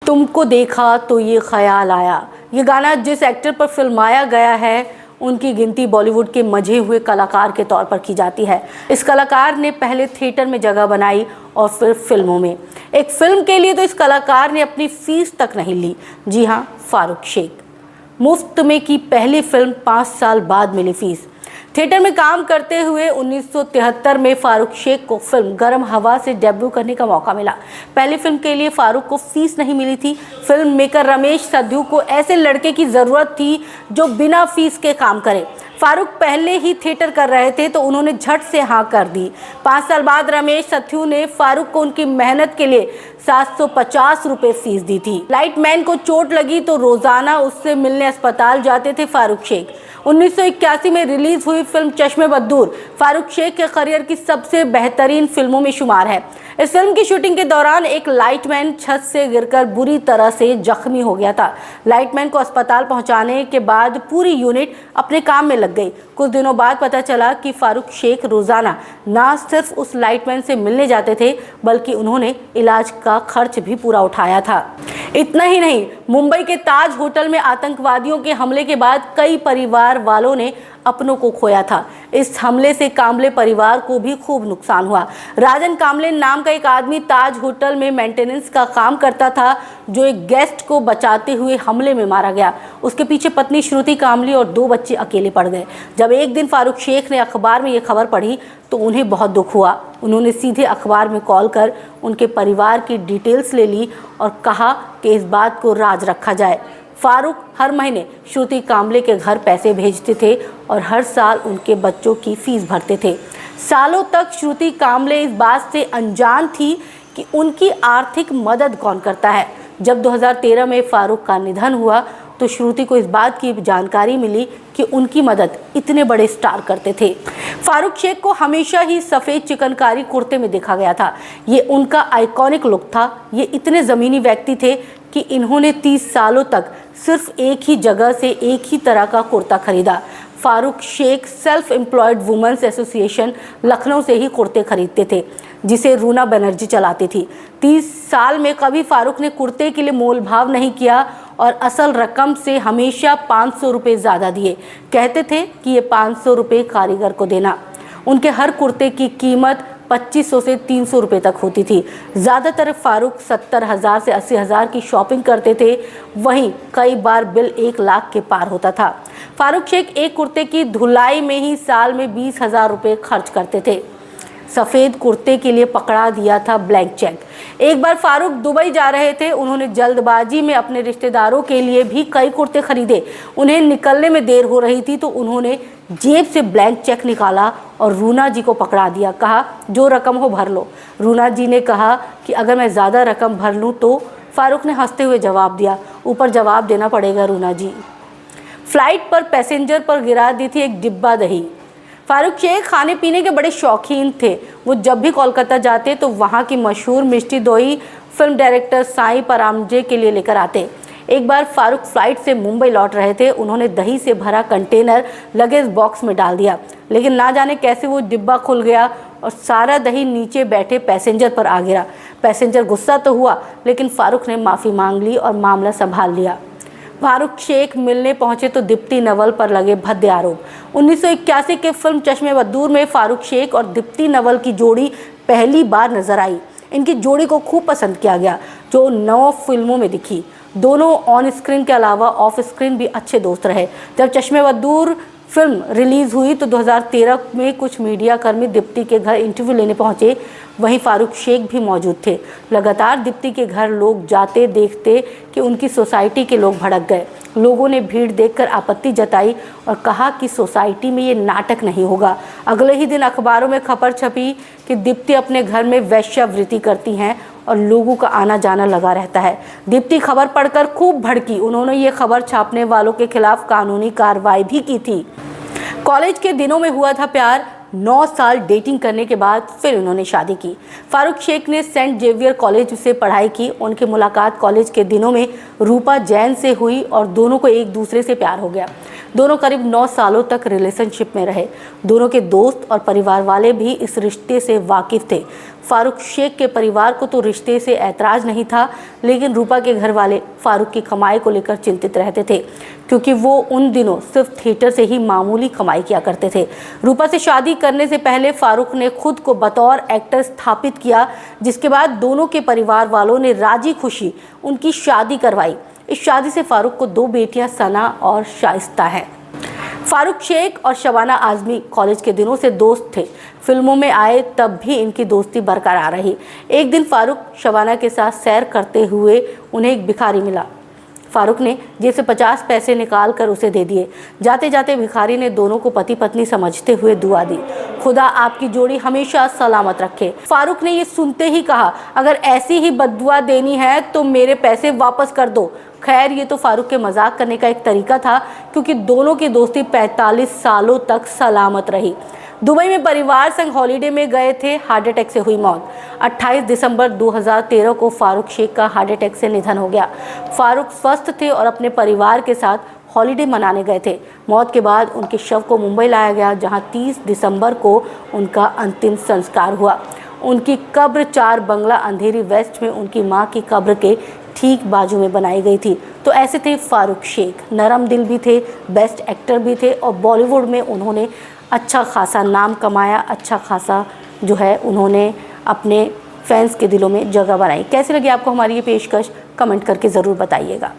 तुमको देखा तो ये ख्याल आया। ये गाना जिस एक्टर पर फिल्माया गया है उनकी गिनती बॉलीवुड के मंझे हुए कलाकार के तौर पर की जाती है। इस कलाकार ने पहले थिएटर में जगह बनाई और फिर फिल्मों में। एक फिल्म के लिए तो इस कलाकार ने अपनी फीस तक नहीं ली। जी हाँ, फारूक शेख। मुफ्त में की पहली फिल्म, 5 साल बाद मिली फीस। थिएटर में काम करते हुए 1973 में फारूक शेख को फिल्म गरम हवा से डेब्यू करने का मौका मिला। पहली फिल्म के लिए फारूक को फीस नहीं मिली थी। फिल्म मेकर रमेश सद्धू को ऐसे लड़के की ज़रूरत थी जो बिना फीस के काम करे। फारूक पहले ही थिएटर कर रहे थे तो उन्होंने झट से हाँ कर दी। 5 साल बाद रमेश सद्धू ने फारूक को उनकी मेहनत के लिए 750 रुपये फीस दी थी। लाइटमैन को चोट लगी तो रोजाना उससे मिलने अस्पताल जाते थे फारूक शेख। 1981 में रिलीज हुई फिल्म चश्मे बद्दूर फारूक शेख के करियर की सबसे बेहतरीन फिल्मों में शुमार है। इस फिल्म की शूटिंग के दौरान एक लाइटमैन छत से गिरकर बुरी तरह से जख्मी हो गया था। लाइटमैन को अस्पताल पहुंचाने के बाद पूरी यूनिट अपने काम में लग गई। कुछ दिनों बाद पता चला कि फारूक शेख रोजाना ना सिर्फ उस लाइटमैन से मिलने जाते थे बल्कि उन्होंने इलाज का खर्च भी पूरा उठाया था। इतना ही नहीं, मुंबई के ताज होटल में आतंकवादियों के हमले के बाद कई परिवार वालों ने अपनों को खोया था। इस हमले से कामले परिवार को भी खूब नुकसान हुआ। राजन कामले नाम का एक आदमी ताज होटल में मेंटेनेंस का काम करता था जो एक गेस्ट को बचाते हुए हमले में मारा गया। उसके पीछे पत्नी श्रुति कामली और 2 बच्चे अकेले पड़ गए। जब एक दिन फारूक शेख ने अखबार में ये खबर पढ़ी तो उन्हें बहुत दुख हुआ। उन्होंने सीधे अखबार में कॉल कर उनके परिवार की डिटेल्स ले ली और कहा कि इस बात को राज रखा जाए। फारूक हर महीने श्रुति कामले के घर पैसे भेजते थे और हर साल उनके बच्चों की फीस भरते थे। सालों तक श्रुति कामले इस बात से अनजान थी कि उनकी आर्थिक मदद कौन करता है। जब 2013 में फारूक का निधन हुआ तो श्रुति को इस बात की जानकारी मिली कि उनकी मदद इतने बड़े स्टार करते थे। फारूक शेख को हमेशा ही सफ़ेद चिकनकारी कुर्ते में देखा गया था। ये उनका आइकॉनिक लुक था। ये इतने ज़मीनी व्यक्ति थे कि इन्होंने 30 सालों तक सिर्फ एक ही जगह से एक ही तरह का कुर्ता खरीदा। Farooq Shaikh self employed women's association Lucknow से ही कुर्ते खरीदते थे जिसे रूना बनर्जी चलाती थी। 30 साल में कभी फारूक ने कुर्ते के लिए मोल भाव नहीं किया और असल रकम से हमेशा 500 रुपये ज़्यादा दिए। कहते थे कि ये 500 रुपये कारीगर को देना। उनके हर कुर्ते की कीमत 2500 से 300 रुपये तक होती थी। ज़्यादातर फारूक 70,000 से 80,000 की शॉपिंग करते थे। वहीं कई बार बिल 1 लाख के पार होता था। फारूक शेख एक कुर्ते की धुलाई में ही साल में 20,000 रुपये खर्च करते थे। सफ़ेद कुर्ते के लिए पकड़ा दिया था ब्लैंक चेक। एक बार फारूक दुबई जा रहे थे। उन्होंने जल्दबाजी में अपने रिश्तेदारों के लिए भी कई कुर्ते खरीदे। उन्हें निकलने में देर हो रही थी तो उन्होंने जेब से ब्लैंक चेक निकाला और रूना जी को पकड़ा दिया। कहा, जो रकम हो भर लो। रूना जी ने कहा कि अगर मैं ज़्यादा रकम भर लूँ तो। फारूक ने हंसते हुए जवाब दिया, ऊपर जवाब देना पड़ेगा रूना जी। फ्लाइट पर पैसेंजर पर गिरा दी थी एक डिब्बा दही। फारूक शेख खाने पीने के बड़े शौकीन थे। वो जब भी कोलकाता जाते तो वहाँ की मशहूर मिष्टी दोही फिल्म डायरेक्टर साईं परांजपे के लिए लेकर आते। एक बार फारूक फ्लाइट से मुंबई लौट रहे थे। उन्होंने दही से भरा कंटेनर लगेज बॉक्स में डाल दिया, लेकिन ना जाने कैसे वो डिब्बा खुल गया और सारा दही नीचे बैठे पैसेंजर पर आ गिरा। पैसेंजर गुस्सा तो हुआ लेकिन फारूक ने माफ़ी मांग ली और मामला संभाल लिया। फारूक शेख मिलने पहुंचे तो दीप्ति नवल पर लगे भद्दे आरोप। 1981 के फिल्म चश्मे बद्दूर में फारूक शेख और दीप्ति नवल की जोड़ी पहली बार नजर आई। इनकी जोड़ी को खूब पसंद किया गया जो 9 फिल्मों में दिखी। दोनों ऑन स्क्रीन के अलावा ऑफ स्क्रीन भी अच्छे दोस्त रहे। जब चश्मे बद्दूर फिल्म रिलीज़ हुई तो 2013 में कुछ मीडिया कर्मी दीप्ति के घर इंटरव्यू लेने पहुंचे। वहीं फारूक शेख भी मौजूद थे। लगातार दीप्ति के घर लोग जाते देखते कि उनकी सोसाइटी के लोग भड़क गए। लोगों ने भीड़ देखकर आपत्ति जताई और कहा कि सोसाइटी में ये नाटक नहीं होगा। अगले ही दिन अखबारों में खबर छपी कि दीप्ति अपने घर में वेश्यावृत्ति करती हैं और लोगों का आना जाना लगा रहता है। दीप्ति खबर पढ़कर खूब भड़की। उन्होंने ये खबर छापने वालों के खिलाफ कानूनी कार्रवाई भी की थी। कॉलेज के दिनों में हुआ था प्यार। 9 साल डेटिंग करने के बाद फिर उन्होंने शादी की। फारूक शेख ने सेंट जेवियर कॉलेज से पढ़ाई की। उनकी मुलाकात कॉलेज के दिनों में रूपा जैन से हुई और दोनों को एक दूसरे से प्यार हो गया। दोनों करीब 9 सालों तक रिलेशनशिप में रहे। दोनों के दोस्त और परिवार वाले भी इस रिश्ते से वाकिफ थे। फारूक शेख के परिवार को तो रिश्ते से ऐतराज़ नहीं था, लेकिन रूपा के घर वाले फारूक की कमाई को लेकर चिंतित रहते थे, क्योंकि वो उन दिनों सिर्फ थिएटर से ही मामूली कमाई किया करते थे। रूपा से शादी करने से पहले फारूक ने खुद को बतौर एक्टर स्थापित किया, जिसके बाद दोनों के परिवार वालों ने राजी खुशी उनकी शादी करवाई। इस शादी से फारूक को 2 बेटियां सना और शाइस्ता हैं। फारूक शेख और शबाना आज़मी कॉलेज के दिनों से दोस्त थे। फिल्मों में आए तब भी इनकी दोस्ती बरकरार रही। एक दिन फारूक शबाना के साथ सैर करते हुए उन्हें एक भिखारी मिला। फारूक ने जेब से 50 पैसे निकाल कर उसे दे दिए। जाते जाते भिखारी ने दोनों को पति पत्नी समझते हुए दुआ दी, खुदा आपकी जोड़ी हमेशा सलामत रखे। फारूक ने ये सुनते ही कहा, अगर ऐसी ही बद्दुआ देनी है तो मेरे पैसे वापस कर दो। खैर, ये तो फारूक के मजाक करने का एक तरीका था, क्योंकि दोनों की दोस्ती 45 सालों तक सलामत रही। दुबई में परिवार संग हॉलीडे में गए थे, हार्ट अटैक से हुई मौत। 28 दिसंबर 2013 को फारूक शेख का हार्ट अटैक से निधन हो गया। फारूक स्वस्थ थे और अपने परिवार के साथ हॉलीडे मनाने गए थे। मौत के बाद उनके शव को मुंबई लाया गया, जहां 30 दिसंबर को उनका अंतिम संस्कार हुआ। उनकी कब्र 4 बंगला अंधेरी वेस्ट में उनकी मां की कब्र के ठीक बाजू में बनाई गई थी। तो ऐसे थे फारूक शेख, नरम दिल भी थे, बेस्ट एक्टर भी थे और बॉलीवुड में उन्होंने अच्छा खासा नाम कमाया, अच्छा खासा जो है उन्होंने अपने फैंस के दिलों में जगह बनाई। कैसी लगी आपको हमारी ये पेशकश? कमेंट करके ज़रूर बताइएगा।